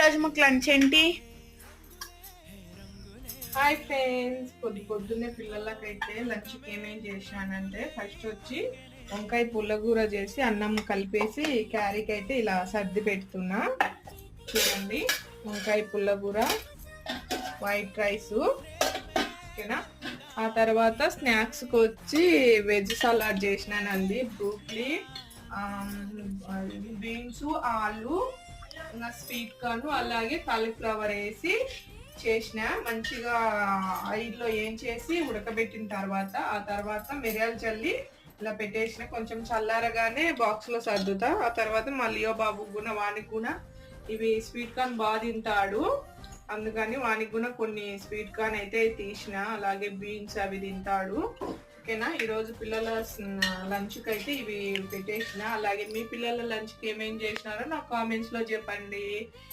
ఈరోజు మాకు లంచ్ ఏంటి? హాయ్ ఫ్రెండ్స్, పొద్దున్నే పిల్లలకైతే లంచ్కి ఏమేం చేశానంటే ఫస్ట్ వచ్చి వంకాయ పుల్లగూర చేసి అన్నం కలిపేసి క్యారీకి అయితే ఇలా సర్ది పెడుతున్నా. చూడండి, వంకాయ పుల్లగూర, వైట్ రైస్, ఓకేనా. ఆ తర్వాత స్నాక్స్కి వచ్చి వెజ్ సలాడ్ చేసినానండి. బ్రూక్లీ, బీన్స్, ఆలు, ఇంకా స్వీట్ కార్న్, అలాగే కాలీఫ్లవర్ వేసి చేసిన. మంచిగా ఆయిల్లో ఏం చేసి ఉడకబెట్టిన తర్వాత ఆ తర్వాత మిరియాలు చల్లి ఇలా పెట్టేసిన. కొంచెం చల్లారగానే బాక్స్ లో సర్దుతా. ఆ తర్వాత మా లియో బాబు కూడా వానికి కూడా ఇవి స్వీట్ కార్న్ బాగా తింటాడు, అందుకని వానికి కూడా కొన్ని స్వీట్ కార్న్ అయితే తీసిన. అలాగే బీన్స్ అవి తింటాడు, ఓకేనా. ఈరోజు పిల్లల లంచ్కి అయితే ఇవి పెట్టేసిన. అలాగే మీ పిల్లల లంచ్కి ఏమేం చేసినారో నాకు కామెంట్స్లో చెప్పండి.